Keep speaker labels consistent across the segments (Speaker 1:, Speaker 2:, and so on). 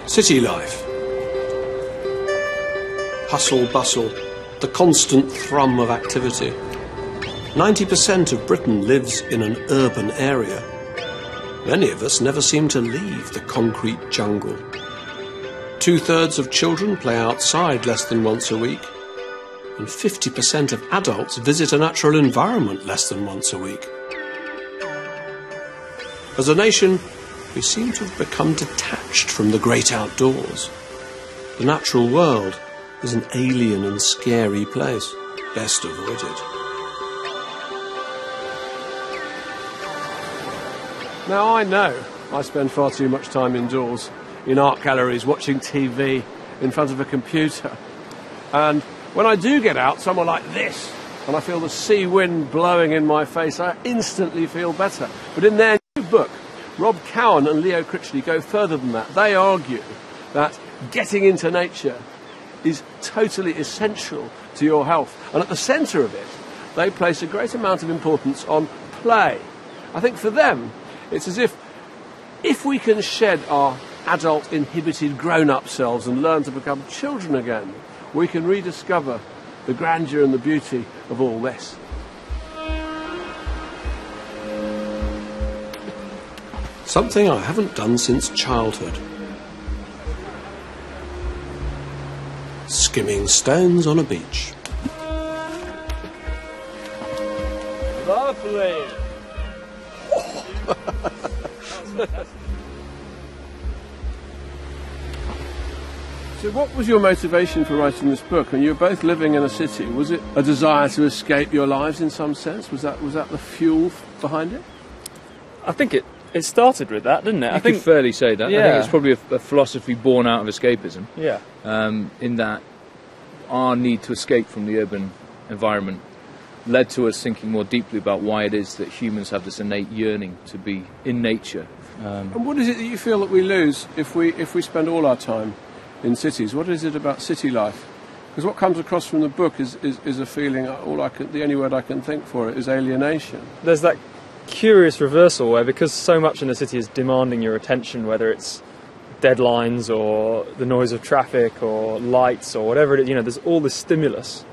Speaker 1: City life. Hustle, bustle, the constant thrum of activity. 90% of Britain lives in an urban area. Many of us never seem to leave the concrete jungle. 2/3 of children play outside less than once a week, and 50% of adults visit a natural environment less than once a week. As a nation, we seem to have become detached from the great outdoors. The natural world is an alien and scary place, best avoided. Now I know I spend far too much time indoors, in art galleries, watching TV, in front of a computer. And when I do get out somewhere like this, and I feel the sea wind blowing in my face, I instantly feel better. But in their new book, Rob Cowen and Leo Critchley go further than that. They argue that getting into nature is totally essential to your health. And at the centre of it, they place a great amount of importance on play. I think for them, it's as if we can shed our adult, inhibited, grown-up selves and learn to become children again, we can rediscover the grandeur and the beauty of all this. Something I haven't done since childhood. Skimming stones on a beach.
Speaker 2: Lovely!
Speaker 1: So what was your motivation for writing this book? When you were both living in a city, was it a desire to escape your lives in some sense? Was that the fuel behind it?
Speaker 2: I think it started with that, didn't it?
Speaker 3: I think fairly say that.
Speaker 2: Yeah.
Speaker 3: I think it's probably a philosophy born out of escapism.
Speaker 2: Yeah.
Speaker 3: In that our need to escape from the urban environment led to us thinking more deeply about why it is that humans have this innate yearning to be in nature.
Speaker 1: And what is it that you feel that we lose if we spend all our time in cities? What is it about city life? Because what comes across from the book is a feeling. The only word I can think for it is alienation.
Speaker 2: There's that curious reversal where, because so much in the city is demanding your attention, whether it's deadlines or the noise of traffic or lights or whatever it is, there's all this stimulus.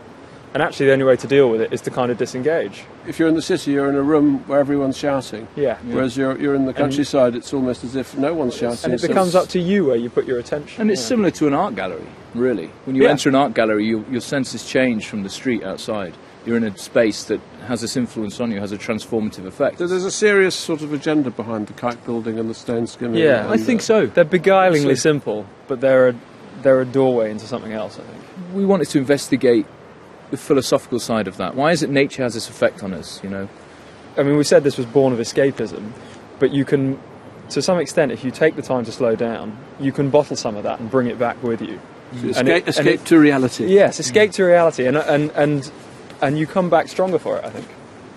Speaker 2: And actually the only way to deal with it is to kind of disengage.
Speaker 1: If you're in the city, you're in a room where everyone's shouting.
Speaker 2: Yeah.
Speaker 1: Whereas you're in the countryside, it's almost as if no one's shouting.
Speaker 2: And it becomes up to you where you put your attention.
Speaker 3: And it's similar to an art gallery, really. When you enter an art gallery, your senses change from the street outside. You're in a space that has this influence on you, has a transformative effect.
Speaker 1: So there's a serious sort of agenda behind the kite building and the stone skimming.
Speaker 2: Yeah,
Speaker 3: I think so.
Speaker 2: They're beguilingly simple, but they're a doorway into something else, I think.
Speaker 3: We wanted to investigate the philosophical side of that. Why is it nature has this effect on us,
Speaker 2: I mean, we said this was born of escapism, but you can, to some extent, if you take the time to slow down, you can bottle some of that and bring it back with you.
Speaker 1: So escape to reality.
Speaker 2: Yes, escape to reality, and you come back stronger for it, I think.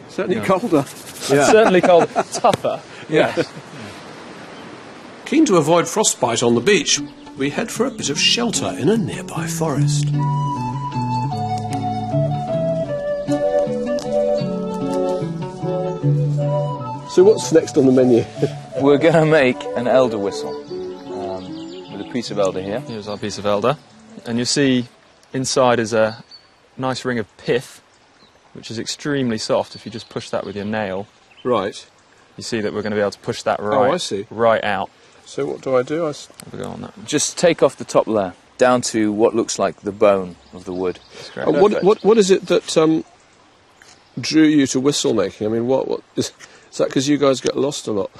Speaker 1: Certainly colder.
Speaker 2: Certainly colder. Tougher.
Speaker 1: Yes. Keen to avoid frostbite on the beach, we head for a bit of shelter in a nearby forest. So what's next on the menu?
Speaker 3: We're going to make an elder whistle with a piece of elder here.
Speaker 2: Here's our piece of elder. And you see inside is a nice ring of pith, which is extremely soft. If you just push that with your nail,
Speaker 1: Right.
Speaker 2: you see that we're going to be able to push that
Speaker 1: I see.
Speaker 2: right out.
Speaker 1: So what do I do?
Speaker 2: Have a go on that.
Speaker 3: Just take off the top layer down to what looks like the bone of the wood.
Speaker 2: That's great.
Speaker 1: What is it that drew you to whistle making? I mean, what is that? Because you guys get lost a lot.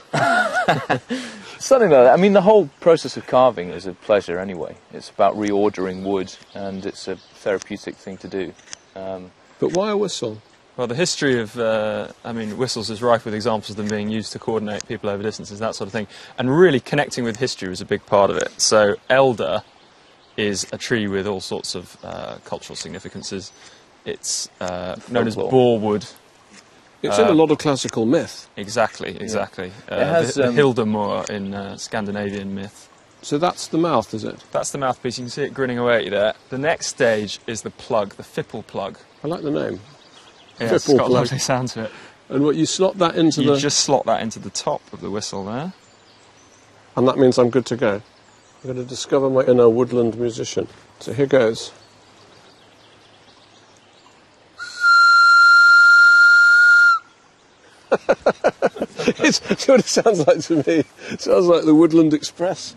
Speaker 3: Something like that. I mean, the whole process of carving is a pleasure anyway. It's about reordering wood, and it's a therapeutic thing to do.
Speaker 1: But why a whistle?
Speaker 2: Well, the history of, whistles is rife with examples of them being used to coordinate people over distances, that sort of thing. And really connecting with history was a big part of it. So elder is a tree with all sorts of cultural significances. It's known as boarwood.
Speaker 1: It's in a lot of classical myth.
Speaker 2: Exactly.
Speaker 3: It has
Speaker 2: the Hildemoor in Scandinavian myth.
Speaker 1: So that's the mouth, is it?
Speaker 2: That's the mouthpiece. You can see it grinning away at you there. The next stage is the plug, the fipple plug.
Speaker 1: I like the name.
Speaker 2: Yeah, it's got a lovely sound to it.
Speaker 1: And what, you slot that into
Speaker 2: You just slot that into the top of the whistle there.
Speaker 1: And that means I'm good to go? I'm going to discover my inner woodland musician. So here goes. It's what it sounds like to me. It sounds like the Woodland Express.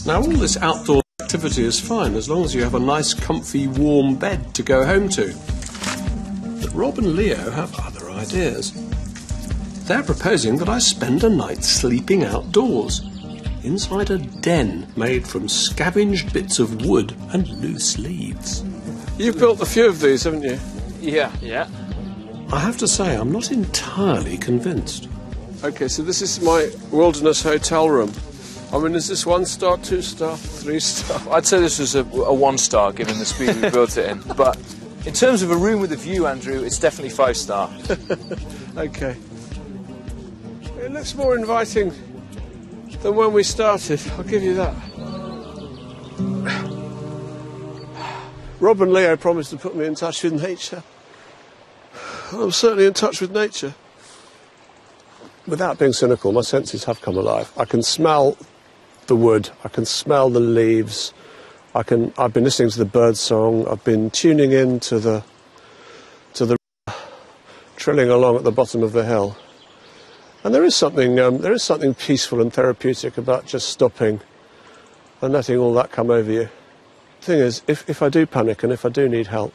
Speaker 1: Now, all this outdoor activity is fine as long as you have a nice, comfy, warm bed to go home to. But Rob and Leo have other ideas. They're proposing that I spend a night sleeping outdoors, inside a den made from scavenged bits of wood and loose leaves. You've built a few of these, haven't you?
Speaker 3: Yeah.
Speaker 1: I have to say, I'm not entirely convinced. OK, so this is my wilderness hotel room. I mean, is this 1 star, 2 star, 3 star?
Speaker 3: I'd say this was a 1 star, given the speed we built it in. But in terms of a room with a view, Andrew, it's definitely 5 star.
Speaker 1: OK. It looks more inviting than when we started, I'll give you that. Rob and Leo promised to put me in touch with nature. I'm certainly in touch with nature. Without being cynical, my senses have come alive. I can smell the wood, I can smell the leaves, I've been listening to the bird song, I've been tuning in to the trilling along at the bottom of the hill. And there is something peaceful and therapeutic about just stopping and letting all that come over you. The thing is, if I do panic and if I do need help,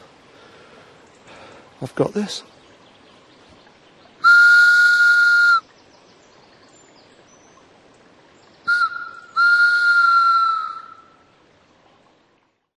Speaker 1: I've got this.